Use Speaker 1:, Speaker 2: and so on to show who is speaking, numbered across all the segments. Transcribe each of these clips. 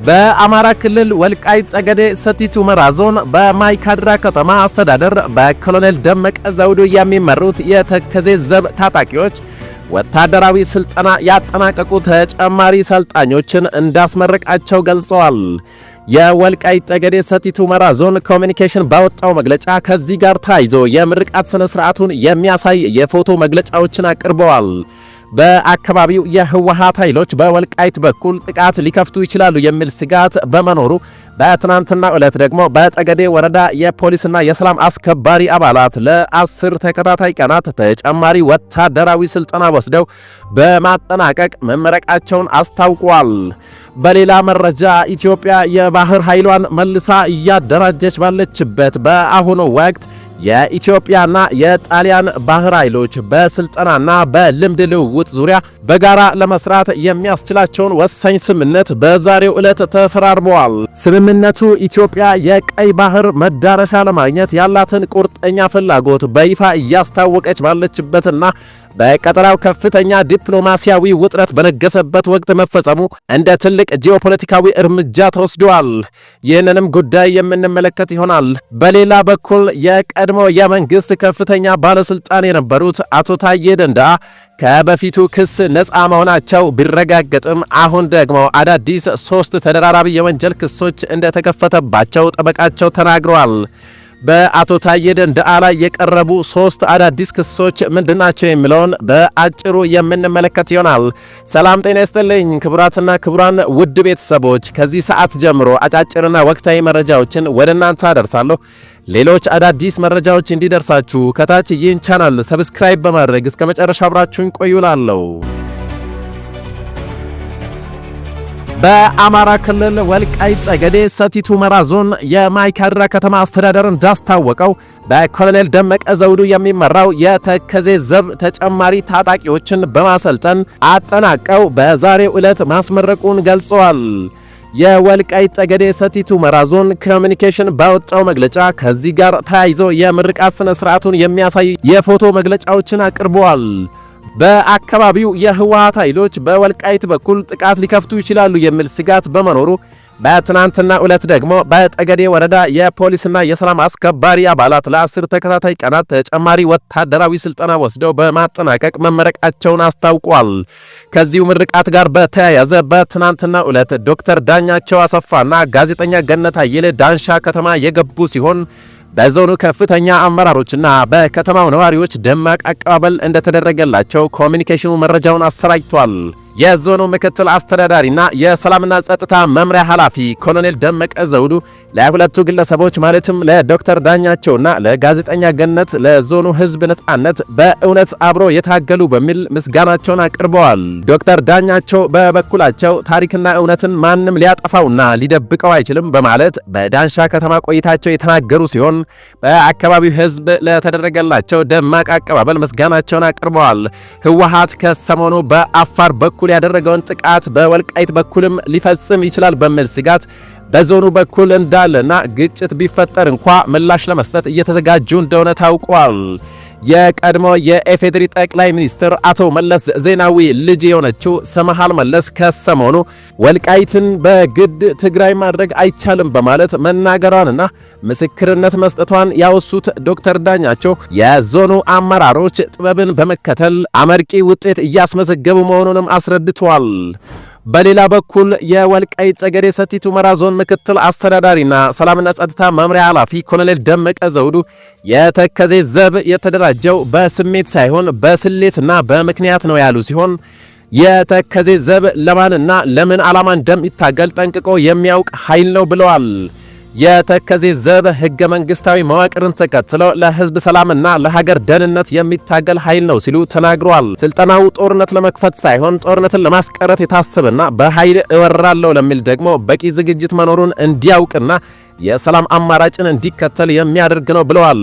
Speaker 1: በአማራ ክልል ወልቃይት ጠገዴ ሰቲት ሁመራ ዞን በማይካድራ ከተማ አስተዳደር በኮሎኔል ደመቀ ዘውዱ የሚመሩት የተከዜ ዘብ ታጣቂዎች ወታደራዊ ስልጠና ያጠናቀቁ ተጨማሪ ሰልጣኞችን እንዳስመረቃቸው ገልጸዋል። የወልቃይት ጠገዴ ሰቲት ሁመራ ዞን ኮሚኒኬሽን ባወጣው መግለጫ ከዚህ ጋር ተያይዞ የምርቃት ስነ ስርዓቱን የሚያሳይ የፎቶ መግለጫዎችን አቅርበዋል። በአካባቢው የህወሓት ኃይሎች በወልቃይት በኩል ጥቃት ሊከፍቱ ይችላሉ የሚል ስጋት በመኖሩ በትናንትናው ዕለት ደግሞ በጠገዴ ወረዳ የፖሊስና የሰላም አስከባሪ አባላት ለ10 ተከታታይ ቀናት ተጨማሪ ወታደራዊ ስልጠና ወስደው በማጠናቀቅ መመረቃቸውን አስታውቋል። በሌላ መረጃ ኢትዮጵያ የባህር ኃይሏን መልሳ እያደራጀች ባለችበት በአሁኑ ወቅት የኢትዮጵያና የጣሊያን ባህር ኃይሎች በስልጠናና በልምድ ልውውጥ ዙሪያ በጋራ ለመስራት የሚያስችላቸውን ወሳኝ ስምምነት በዛሬው ዕለት ተፈራርመዋል። ስምምነቱ ኢትዮጵያ የቀይ ባህር መዳረሻ ለማግኘት ያላትን ቁርጠኛ ፍላጎት በይፋ እያስታወቀች ባለችበትና በቀጠናው ከፍተኛ ዲፕሎማሲያዊ ውጥረት በነገሰበት ወቅት መፈጸሙ እንደ ትልቅ ጂኦፖለቲካዊ እርምጃ ተወስዷል። ይህንንም ጉዳይ የምንመለከት ይሆናል። በሌላ በኩል የቀድሞ የመንግስት ከፍተኛ ባለስልጣን የነበሩት አቶ ታዬ ደንደአ ከበፊቱ ክስ ነፃ መሆናቸው ቢረጋገጥም አሁን ደግሞ አዳዲስ 3 ተደራራቢ የወንጀል ክሶች እንደተከፈተባቸው ጠበቃቸው ተናግረዋል። በአቶ ታዬ ደንደአ ላይ የቀረቡ 3 አዳዲስ ክሶች ምንድናቸው የሚለውን በአጭሩ የምንመለከት ይሆናል። ሰላም ጤና ይስጥልኝ ክቡራትና ክቡራን ውድ ቤተሰቦች፣ ከዚህ ሰዓት ጀምሮ አጫጭርና ወቅታዊ መረጃዎችን ወደ እናንተ አደርሳለሁ። ሌሎች አዳዲስ መረጃዎች እንዲደርሳችሁ ከታች ይህን ቻናል ሰብስክራይብ በማድረግ እስከ መጨረሻ አብራችሁን ቆዩላለሁ። በአማራ ክልል ወልቃይት ጠገዴ ሰቲት ሁመራ ዞን የማይካድራ ከተማ አስተዳደር እንዳስታወቀው በኮሎኔል ደመቀ ዘውዱ የሚመራው የተከዜ ዘብ ተጨማሪ ታጣቂዎችን በማሰልጠን አጠናቀው በዛሬው ዕለት ማስመረቁን ገልጸዋል። የወልቃይት ጠገዴ ሰቲት ሁመራ ዞን ኮሚኒኬሽን ባወጣው መግለጫ ከዚህ ጋር ተያይዞ የምርቃት ስነ ስርዓቱን የሚያሳይ የፎቶ መግለጫዎችን አቅርበዋል። በአካባቢው የህወሓት ኃይሎች በወልቃይት በኩል ጥቃት ሊከፍቱ ይችላሉ የሚል ስጋት በመኖሩ በትናንትና ዕለት ደግሞ በጠገዴ ወረዳ የፖሊስና የሰላም አስከባሪ አባላት ለ10 ተከታታይ ቀናት ተጨማሪ ወታደራዊ ስልጠና ወስደው በማጠናቀቅ መመረቃቸውን አስታውቋል። ከዚሁ ምርቃት ጋር በተያያዘ በትናንትና ዕለት ዶክተር ዳኛቸው አሰፋና ጋዜጠኛ ገነት አየለ ዳንሻ ከተማ የገቡ ሲሆን በዞኑ ከፍተኛ አመራሮችና በከተማው ነዋሪዎች ደማቅ አቀባበል እንደተደረገላቸው ኮሚኒኬሽኑ መረጃውን አሰራጭቷል። የዞኑ ምክትል አስተዳዳሪና የሰላምና ጸጥታ መምሪያ ኃላፊ ኮሎኔል ደመቀ ዘውዱ ለሁለቱ ግለሰቦች ማለትም ለዶክተር ዳኛቸውና ለጋዜጠኛ ገነት ለዞኑ ህዝብ ነጻነት በእውነት አብሮ የታገሉ በሚል ምስጋናቸውን አቅርበዋል። ዶክተር ዳኛቸው በበኩላቸው ታሪክና እውነትን ማንም ሊያጠፋውና ሊደብቀው አይችልም በማለት በዳንሻ ከተማ ቆይታቸው የተናገሩ ሲሆን በአካባቢው ህዝብ ለተደረገላቸው ደማቅ አቀባበል ምስጋናቸውን አቅርበዋል። ህወሓት ከሰሞኑ በአፋር በኩል ያደረገውን ጥቃት በወልቃይት በኩልም ሊፈጽም ይችላል በሚል ስጋት በዞኑ በኩል እንዳለና ግጭት ቢፈጠር እንኳ ምላሽ ለመስጠት እየተዘጋጁ እንደሆነ ታውቋል። የቀድሞ የኢፌዴሪ ጠቅላይ ሚኒስትር አቶ መለስ ዜናዊ ልጅ የሆነችው ሰመሃል መለስ ከሰሞኑ ወልቃይትን በግድ ትግራይ ማድረግ አይቻልም በማለት መናገሯንና ምስክርነት መስጠቷን ያወሱት ዶክተር ዳኛቸው የዞኑ አመራሮች ጥበብን በመከተል አመርቂ ውጤት እያስመዘገቡ መሆኑንም አስረድተዋል። በሌላ በኩል የወልቃይት ጠገዴ ሰቲት ሁመራ ዞን ምክትል አስተዳዳሪና ሰላምና ጸጥታ መምሪያ ኃላፊ ኮሎኔል ደመቀ ዘውዱ የተከዜ ዘብ የተደራጀው በስሜት ሳይሆን በስሌትና በምክንያት ነው ያሉ ሲሆን የተከዜ ዘብ ለማንና ለምን ዓላማ እንደሚታገል ጠንቅቆ የሚያውቅ ኃይል ነው ብለዋል። የተከዜ ዘብ ህገ መንግስታዊ መዋቅርን ተከትሎ ለህዝብ ሰላምና ለሀገር ደህንነት የሚታገል ኃይል ነው ሲሉ ተናግረዋል። ስልጠናው ጦርነት ለመክፈት ሳይሆን ጦርነትን ለማስቀረት የታሰበና በኃይል እወራለሁ ለሚል ደግሞ በቂ ዝግጅት መኖሩን እንዲያውቅና የሰላም አማራጭን እንዲከተል የሚያደርግ ነው ብለዋል።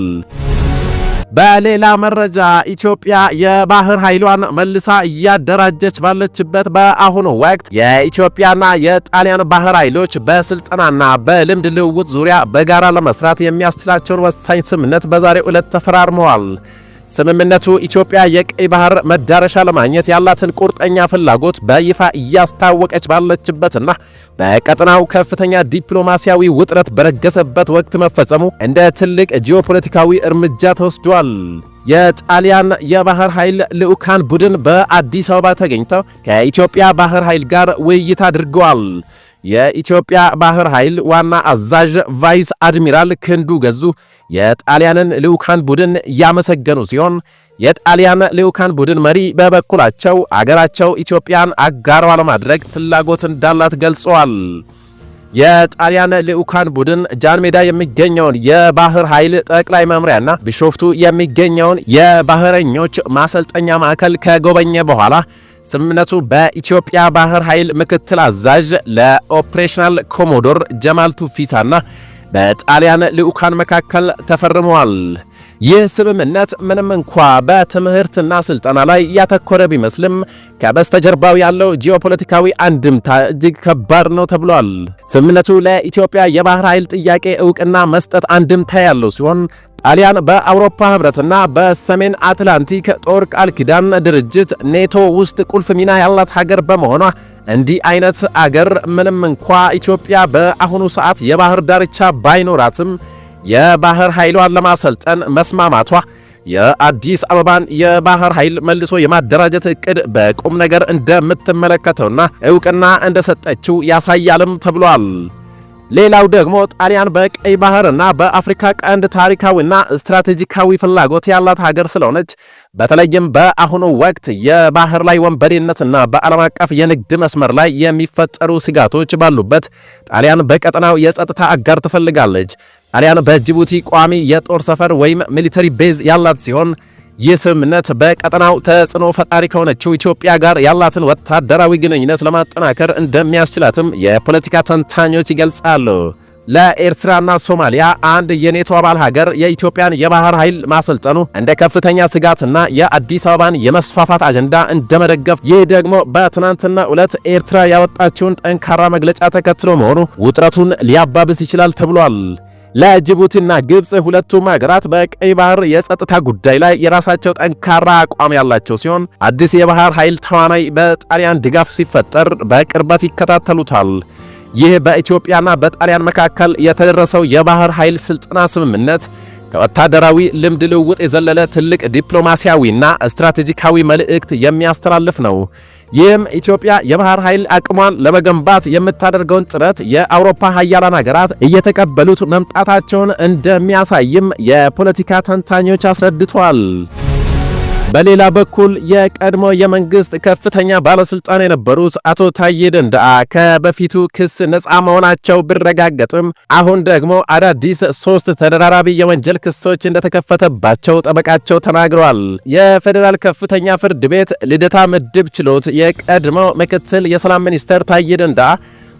Speaker 1: በሌላ መረጃ ኢትዮጵያ የባህር ኃይሏን መልሳ እያደራጀች ባለችበት በአሁኑ ወቅት የኢትዮጵያና የጣሊያን ባህር ኃይሎች በስልጠናና በልምድ ልውውጥ ዙሪያ በጋራ ለመስራት የሚያስችላቸውን ወሳኝ ስምምነት በዛሬው ዕለት ተፈራርመዋል። ስምምነቱ ኢትዮጵያ የቀይ ባህር መዳረሻ ለማግኘት ያላትን ቁርጠኛ ፍላጎት በይፋ እያስታወቀች ባለችበትና በቀጠናው ከፍተኛ ዲፕሎማሲያዊ ውጥረት በረገሰበት ወቅት መፈጸሙ እንደ ትልቅ ጂኦፖለቲካዊ እርምጃ ተወስዷል። የጣሊያን የባህር ኃይል ልዑካን ቡድን በአዲስ አበባ ተገኝተው ከኢትዮጵያ ባህር ኃይል ጋር ውይይት አድርገዋል። የኢትዮጵያ ባህር ኃይል ዋና አዛዥ ቫይስ አድሚራል ክንዱ ገዙ የጣሊያንን ልዑካን ቡድን ያመሰገኑ ሲሆን የጣሊያን ልዑካን ቡድን መሪ በበኩላቸው አገራቸው ኢትዮጵያን አጋሯ ለማድረግ ፍላጎት እንዳላት ገልጸዋል። የጣሊያን ልዑካን ቡድን ጃን ሜዳ የሚገኘውን የባህር ኃይል ጠቅላይ መምሪያና ቢሾፍቱ የሚገኘውን የባህረኞች ማሰልጠኛ ማዕከል ከጎበኘ በኋላ ስምምነቱ በኢትዮጵያ ባህር ኃይል ምክትል አዛዥ ለኦፕሬሽናል ኮሞዶር ጀማል ቱፊሳና በጣሊያን ልዑካን መካከል ተፈርመዋል። ይህ ስምምነት ምንም እንኳ በትምህርትና ስልጠና ላይ ያተኮረ ቢመስልም ከበስተጀርባው ያለው ጂኦፖለቲካዊ አንድምታ እጅግ ከባድ ነው ተብሏል። ስምምነቱ ለኢትዮጵያ የባህር ኃይል ጥያቄ ዕውቅና መስጠት አንድምታ ያለው ሲሆን ጣሊያን በአውሮፓ ህብረትና በሰሜን አትላንቲክ ጦር ቃል ኪዳን ድርጅት ኔቶ ውስጥ ቁልፍ ሚና ያላት ሀገር በመሆኗ እንዲህ አይነት አገር ምንም እንኳ ኢትዮጵያ በአሁኑ ሰዓት የባህር ዳርቻ ባይኖራትም የባህር ኃይሏን ለማሰልጠን መስማማቷ የአዲስ አበባን የባህር ኃይል መልሶ የማደራጀት ዕቅድ በቁም ነገር እንደምትመለከተውና ዕውቅና እንደሰጠችው ያሳያልም ተብሏል። ሌላው ደግሞ ጣሊያን በቀይ ባህርና በአፍሪካ ቀንድ ታሪካዊና ስትራቴጂካዊ ፍላጎት ያላት ሀገር ስለሆነች በተለይም በአሁኑ ወቅት የባህር ላይ ወንበዴነትና በዓለም አቀፍ የንግድ መስመር ላይ የሚፈጠሩ ስጋቶች ባሉበት ጣሊያን በቀጠናው የጸጥታ አጋር ትፈልጋለች። ጣሊያን በጅቡቲ ቋሚ የጦር ሰፈር ወይም ሚሊተሪ ቤዝ ያላት ሲሆን ይህ ስምምነት በቀጠናው ተጽዕኖ ፈጣሪ ከሆነችው ኢትዮጵያ ጋር ያላትን ወታደራዊ ግንኙነት ለማጠናከር እንደሚያስችላትም የፖለቲካ ተንታኞች ይገልጻሉ። ለኤርትራና ሶማሊያ አንድ የኔቶ አባል ሀገር የኢትዮጵያን የባህር ኃይል ማሰልጠኑ እንደ ከፍተኛ ስጋትና የአዲስ አበባን የመስፋፋት አጀንዳ እንደመደገፍ፣ ይህ ደግሞ በትናንትናው ዕለት ኤርትራ ያወጣችውን ጠንካራ መግለጫ ተከትሎ መሆኑ ውጥረቱን ሊያባብስ ይችላል ተብሏል። ለጅቡቲና ግብጽ ሁለቱም ሀገራት በቀይ ባህር የጸጥታ ጉዳይ ላይ የራሳቸው ጠንካራ አቋም ያላቸው ሲሆን አዲስ የባህር ኃይል ተዋናይ በጣሊያን ድጋፍ ሲፈጠር በቅርበት ይከታተሉታል። ይህ በኢትዮጵያና በጣሊያን መካከል የተደረሰው የባህር ኃይል ስልጠና ስምምነት ከወታደራዊ ልምድ ልውውጥ የዘለለ ትልቅ ዲፕሎማሲያዊና ስትራቴጂካዊ መልእክት የሚያስተላልፍ ነው። ይህም ኢትዮጵያ የባህር ኃይል አቅሟን ለመገንባት የምታደርገውን ጥረት የአውሮፓ ሀያላን ሀገራት እየተቀበሉት መምጣታቸውን እንደሚያሳይም የፖለቲካ ተንታኞች አስረድተዋል። በሌላ በኩል የቀድሞ የመንግስት ከፍተኛ ባለስልጣን የነበሩት አቶ ታዬ ደንደአ ከበፊቱ ክስ ነፃ መሆናቸው ቢረጋገጥም አሁን ደግሞ አዳዲስ 3 ተደራራቢ የወንጀል ክሶች እንደተከፈተባቸው ጠበቃቸው ተናግረዋል። የፌዴራል ከፍተኛ ፍርድ ቤት ልደታ ምድብ ችሎት የቀድሞ ምክትል የሰላም ሚኒስተር ታዬ ደንደአ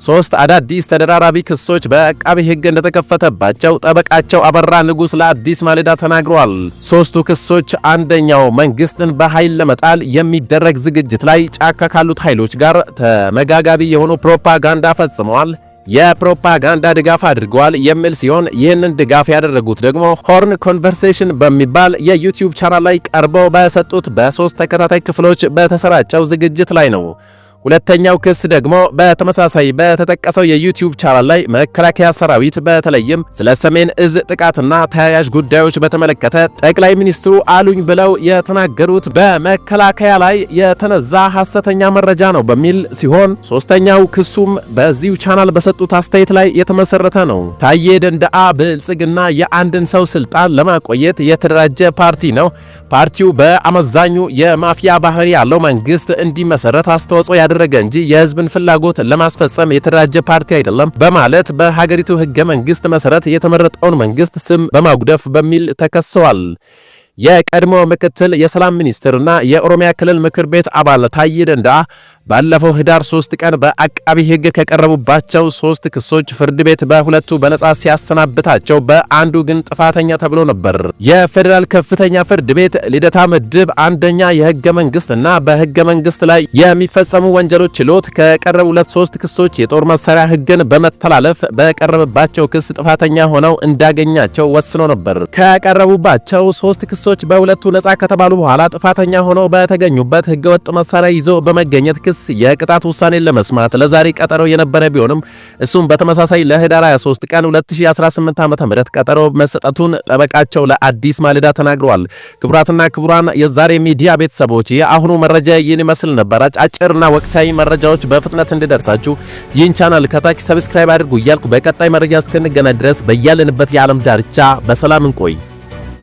Speaker 1: 3 አዳዲስ ተደራራቢ ክሶች በአቃቢ ሕግ እንደተከፈተባቸው ጠበቃቸው አበራ ንጉስ ለአዲስ ማለዳ ተናግረዋል። 3ቱ ክሶች አንደኛው መንግስትን በኃይል ለመጣል የሚደረግ ዝግጅት ላይ ጫካ ካሉት ኃይሎች ጋር ተመጋጋቢ የሆኑ ፕሮፓጋንዳ ፈጽመዋል፣ የፕሮፓጋንዳ ድጋፍ አድርገዋል የሚል ሲሆን ይህንን ድጋፍ ያደረጉት ደግሞ ሆርን ኮንቨርሴሽን በሚባል የዩቲዩብ ቻናል ላይ ቀርበው በሰጡት በ3 ተከታታይ ክፍሎች በተሰራጨው ዝግጅት ላይ ነው። ሁለተኛው ክስ ደግሞ በተመሳሳይ በተጠቀሰው የዩቲዩብ ቻናል ላይ መከላከያ ሰራዊት በተለይም ስለ ሰሜን እዝ ጥቃትና ተያያዥ ጉዳዮች በተመለከተ ጠቅላይ ሚኒስትሩ አሉኝ ብለው የተናገሩት በመከላከያ ላይ የተነዛ ሐሰተኛ መረጃ ነው በሚል ሲሆን ሶስተኛው ክሱም በዚሁ ቻናል በሰጡት አስተያየት ላይ የተመሰረተ ነው። ታዬ ደንደአ ብልጽግና የአንድን ሰው ስልጣን ለማቆየት የተደራጀ ፓርቲ ነው። ፓርቲው በአመዛኙ የማፊያ ባህሪ ያለው መንግስት እንዲመሰረት አስተዋጽኦ ያደረገ እንጂ የህዝብን ፍላጎት ለማስፈጸም የተደራጀ ፓርቲ አይደለም በማለት በሀገሪቱ ህገ መንግስት መሰረት የተመረጠውን መንግስት ስም በማጉደፍ በሚል ተከሰዋል። የቀድሞ ምክትል የሰላም ሚኒስትርና የኦሮሚያ ክልል ምክር ቤት አባል ታዬ ደንደአ ባለፈው ህዳር 3 ቀን በአቃቢ ህግ ከቀረቡባቸው 3 ክሶች ፍርድ ቤት በሁለቱ በነጻ ሲያሰናብታቸው በአንዱ ግን ጥፋተኛ ተብሎ ነበር። የፌዴራል ከፍተኛ ፍርድ ቤት ልደታ ምድብ አንደኛ የህገ መንግስትና በህገ መንግስት ላይ የሚፈጸሙ ወንጀሎች ችሎት ከቀረቡለት 3 ክሶች የጦር መሳሪያ ህግን በመተላለፍ በቀረበባቸው ክስ ጥፋተኛ ሆነው እንዳገኛቸው ወስኖ ነበር። ከቀረቡባቸው 3 ክሶች በሁለቱ ነጻ ከተባሉ በኋላ ጥፋተኛ ሆነው በተገኙበት ህገወጥ መሳሪያ ይዞ በመገኘት ክስ የቅጣት ውሳኔን ለመስማት ለዛሬ ቀጠሮ የነበረ ቢሆንም እሱም በተመሳሳይ ለህዳር 23 ቀን 2018 ዓ.ም ቀጠሮ መሰጠቱን ጠበቃቸው ለአዲስ ማለዳ ተናግረዋል። ክቡራትና ክቡራን የዛሬ ሚዲያ ቤተሰቦች የአሁኑ መረጃ ይህን ይመስል ነበር። አጭርና ወቅታዊ መረጃዎች በፍጥነት እንዲደርሳችሁ ይህን ቻናል ከታች ሰብስክራይብ አድርጉ እያልኩ በቀጣይ መረጃ እስክንገናኝ ድረስ በያለንበት የዓለም ዳርቻ በሰላም እንቆይ።